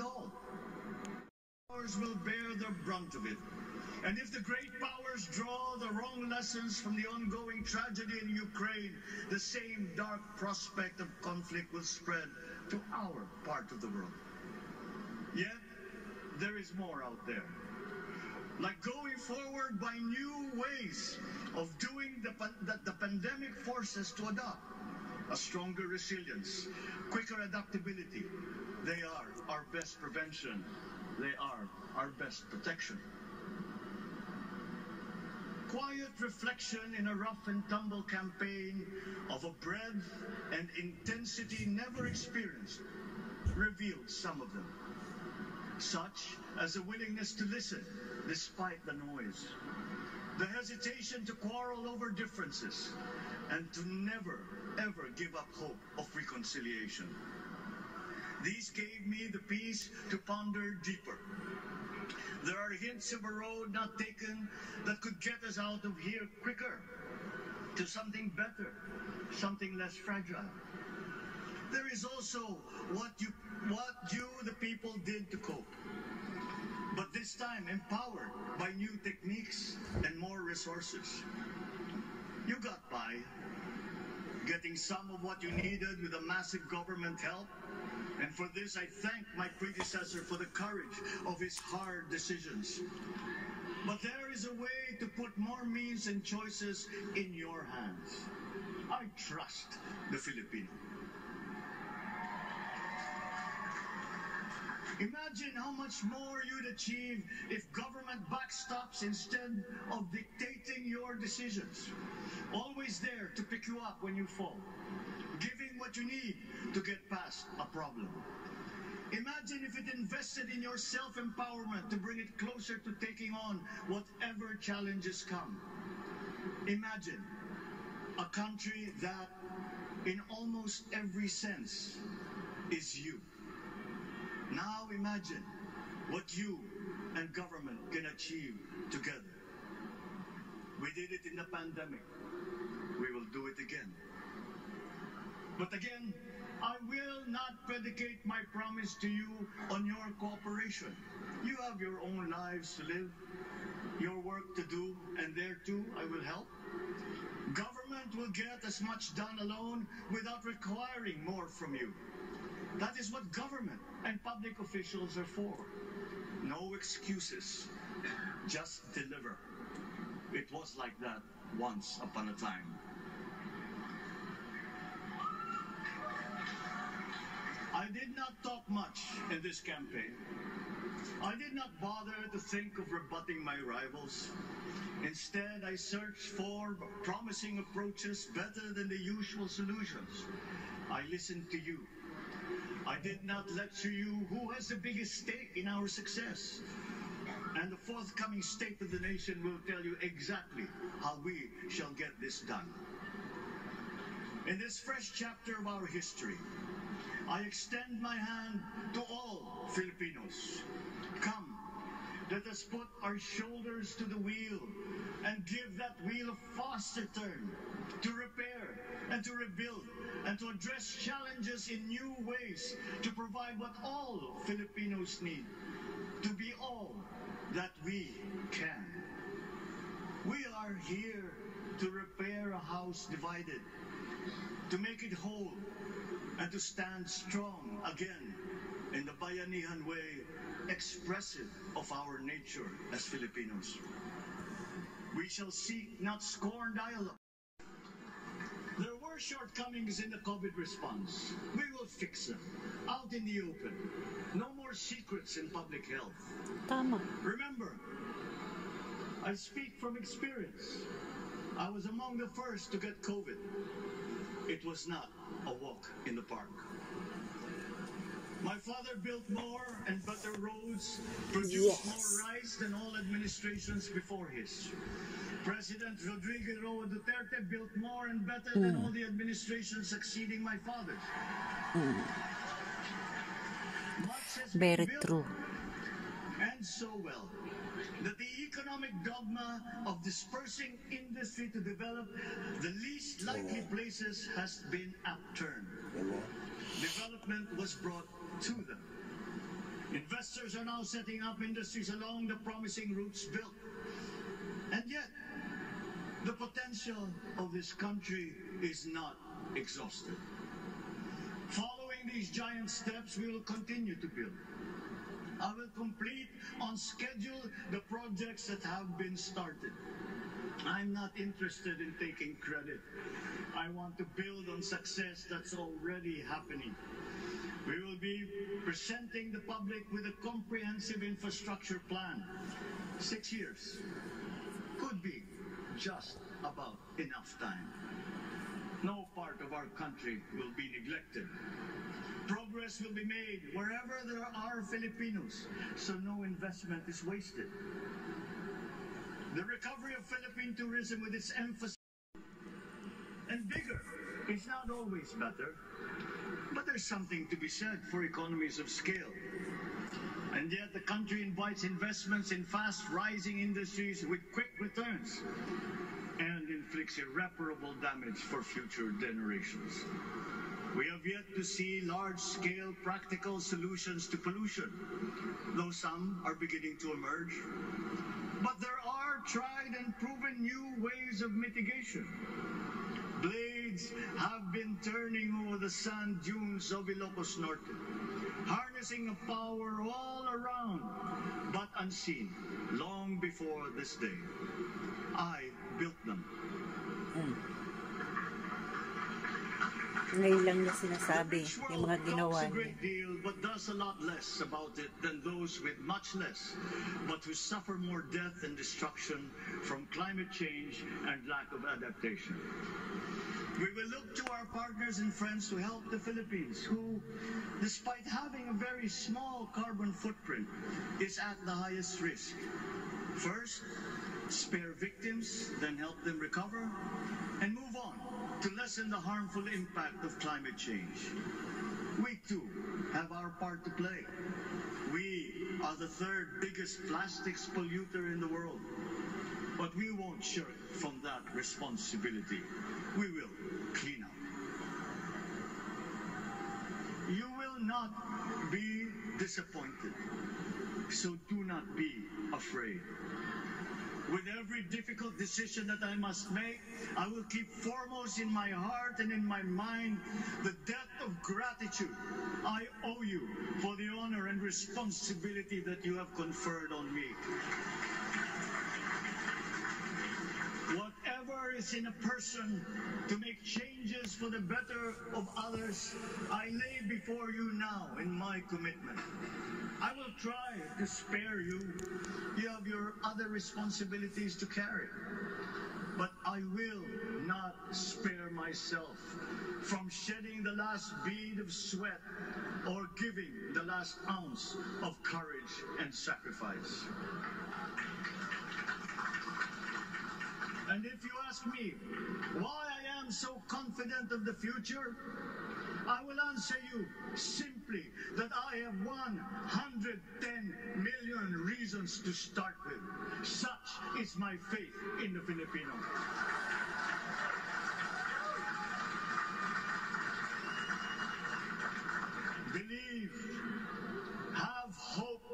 all. Powers will bear the brunt of it. And if the great powers draw the wrong lessons from the ongoing tragedy in Ukraine, the same dark prospect of conflict will spread to our part of the world. Yet, there is more out there. Like going forward by new ways of doing that the pandemic forces to adopt. A stronger resilience, quicker adaptability. They are our best prevention. They are our best protection. Quiet reflection in a rough and tumble campaign of a breadth and intensity never experienced revealed some of them, such as a willingness to listen despite the noise, the hesitation to quarrel over differences, and to never, ever give up hope of reconciliation. These gave me the peace to ponder deeper. There are hints of a road not taken that could get us out of here quicker, to something better, something less fragile. There is also what you, the people, did to cope. But this time empowered by new techniques and more resources. You got by, getting some of what you needed with a massive government help. And for this, I thank my predecessor for the courage of his hard decisions. But there is a way to put more means and choices in your hands. I trust the Filipino. Imagine how much more you'd achieve if government backstops instead of dictating your decisions. Always there to pick you up when you fall. Giving what you need to get past a problem. Imagine if it invested in your self-empowerment to bring it closer to taking on whatever challenges come. Imagine a country that, in almost every sense, is you. Now imagine what you and government can achieve together. We did it in the pandemic. We will do it again. But again, I will not predicate my promise to you on your cooperation. You have your own lives to live, your work to do, and there too I will help. Government will get as much done alone without requiring more from you. That is what government and public officials are for. No excuses, just deliver. It was like that once upon a time. I did not talk much in this campaign. I did not bother to think of rebutting my rivals. Instead, I searched for promising approaches better than the usual solutions. I listened to you. I did not lecture you who has the biggest stake in our success. And the forthcoming State of the Nation will tell you exactly how we shall get this done. In this fresh chapter of our history, I extend my hand to all Filipinos. Come, let us put our shoulders to the wheel and give that wheel a faster turn to repair and to rebuild and to address challenges in new ways to provide what all Filipinos need to be all that we can. We are here to repair a house divided, to make it whole, and to stand strong again in the Bayanihan way, expressive of our nature as Filipinos. We shall seek, not scorn, dialogue. There were shortcomings in the COVID response. We will fix them, out in the open. No more secrets in public health. Tama. Remember, I speak from experience. I was among the first to get COVID. It was not a walk in the park. My father built more and better roads, produced more rice than all administrations before his. President Rodrigo Duterte built more and better than all the administrations succeeding my father's. Much has been Very built, true. and so well, that the economic dogma of dispersing industry to develop the least likely places has been upturned. Development was brought to them. In Investors are now setting up industries along the promising routes built. And yet, the potential of this country is not exhausted. Following these giant steps, we will continue to build. I will complete on schedule the projects that have been started. I'm not interested in taking credit. I want to build on success that's already happening. We will be presenting the public with a comprehensive infrastructure plan. 6 years could be just about enough time. No part of our country will be neglected. Progress will be made wherever there are Filipinos, so no investment is wasted. The recovery of Philippine tourism with its emphasis and bigger is not always better, but there's something to be said for economies of scale. And yet the country invites investments in fast-rising industries with quick returns and inflicts irreparable damage for future generations. We have yet to see large-scale practical solutions to pollution, though some are beginning to emerge. But there are tried and proven new ways of mitigation. Blades have been turning over the sand dunes of Ilocos Norte, harnessing a power all around, but unseen, long before this day. I built them. Ngayon lang niya sinasabi yung mga ginawa niya. A great deal, but does a lot less about it than those with much less, but who suffer more death and destruction from climate change and lack of adaptation. We will look to our partners and friends to help the Philippines, who, despite having a very small carbon footprint, is at the highest risk. First, spare victims, then help them recover, and move on to lessen the harmful impact of climate change. We too have our part to play. We are the third biggest plastics polluter in the world, but we won't shirk from that responsibility. We will clean up. You will not be disappointed, so do not be afraid. With every difficult decision that I must make, I will keep foremost in my heart and in my mind the debt of gratitude I owe you for the honor and responsibility that you have conferred on me. Whatever is in a person to make changes for the better of others, I lay before you now in my commitment. I will try to spare you. You have your other responsibilities to carry. But I will not spare myself from shedding the last bead of sweat or giving the last ounce of courage and sacrifice. And if you ask me why I am so confident of the future, I will answer you simply that I have 110 million reasons to start with. Such is my faith in the Filipino. Believe, have hope.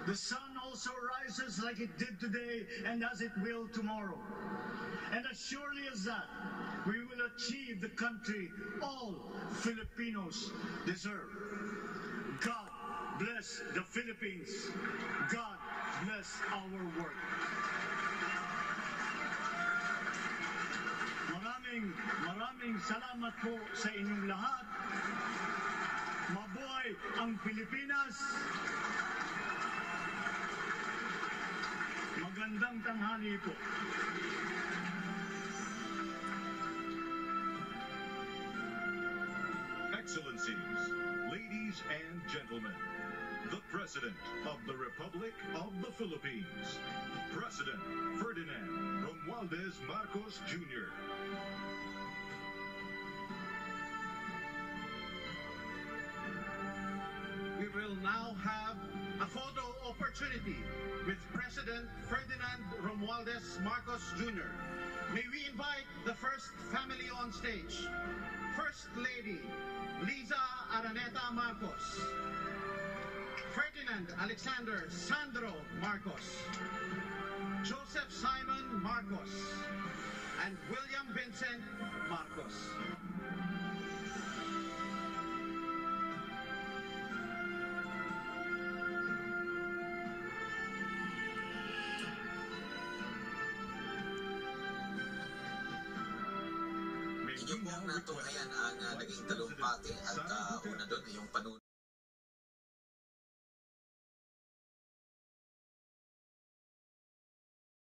The sun also rises like it did today and as it will tomorrow. And as surely as that, we will achieve the country all Filipinos deserve. God bless the Philippines. God bless our work. Maraming salamat po sa inyong lahat. Mabuhay ang Pilipinas. Magandang tanghali po. Excellencies, ladies and gentlemen, the President of the Republic of the Philippines, President Ferdinand Romualdez Marcos Jr. We will now have a photo opportunity with President Ferdinand Romualdez Marcos Jr. May we invite the first family on stage. First Lady Liza Araneta Marcos. Ferdinand Ferdinand Alexander Sandro Marcos, Joseph Simon Marcos, and William Vincent Marcos. Inyong pong natunghayan ang naging talumpati at una doon ay yung panuno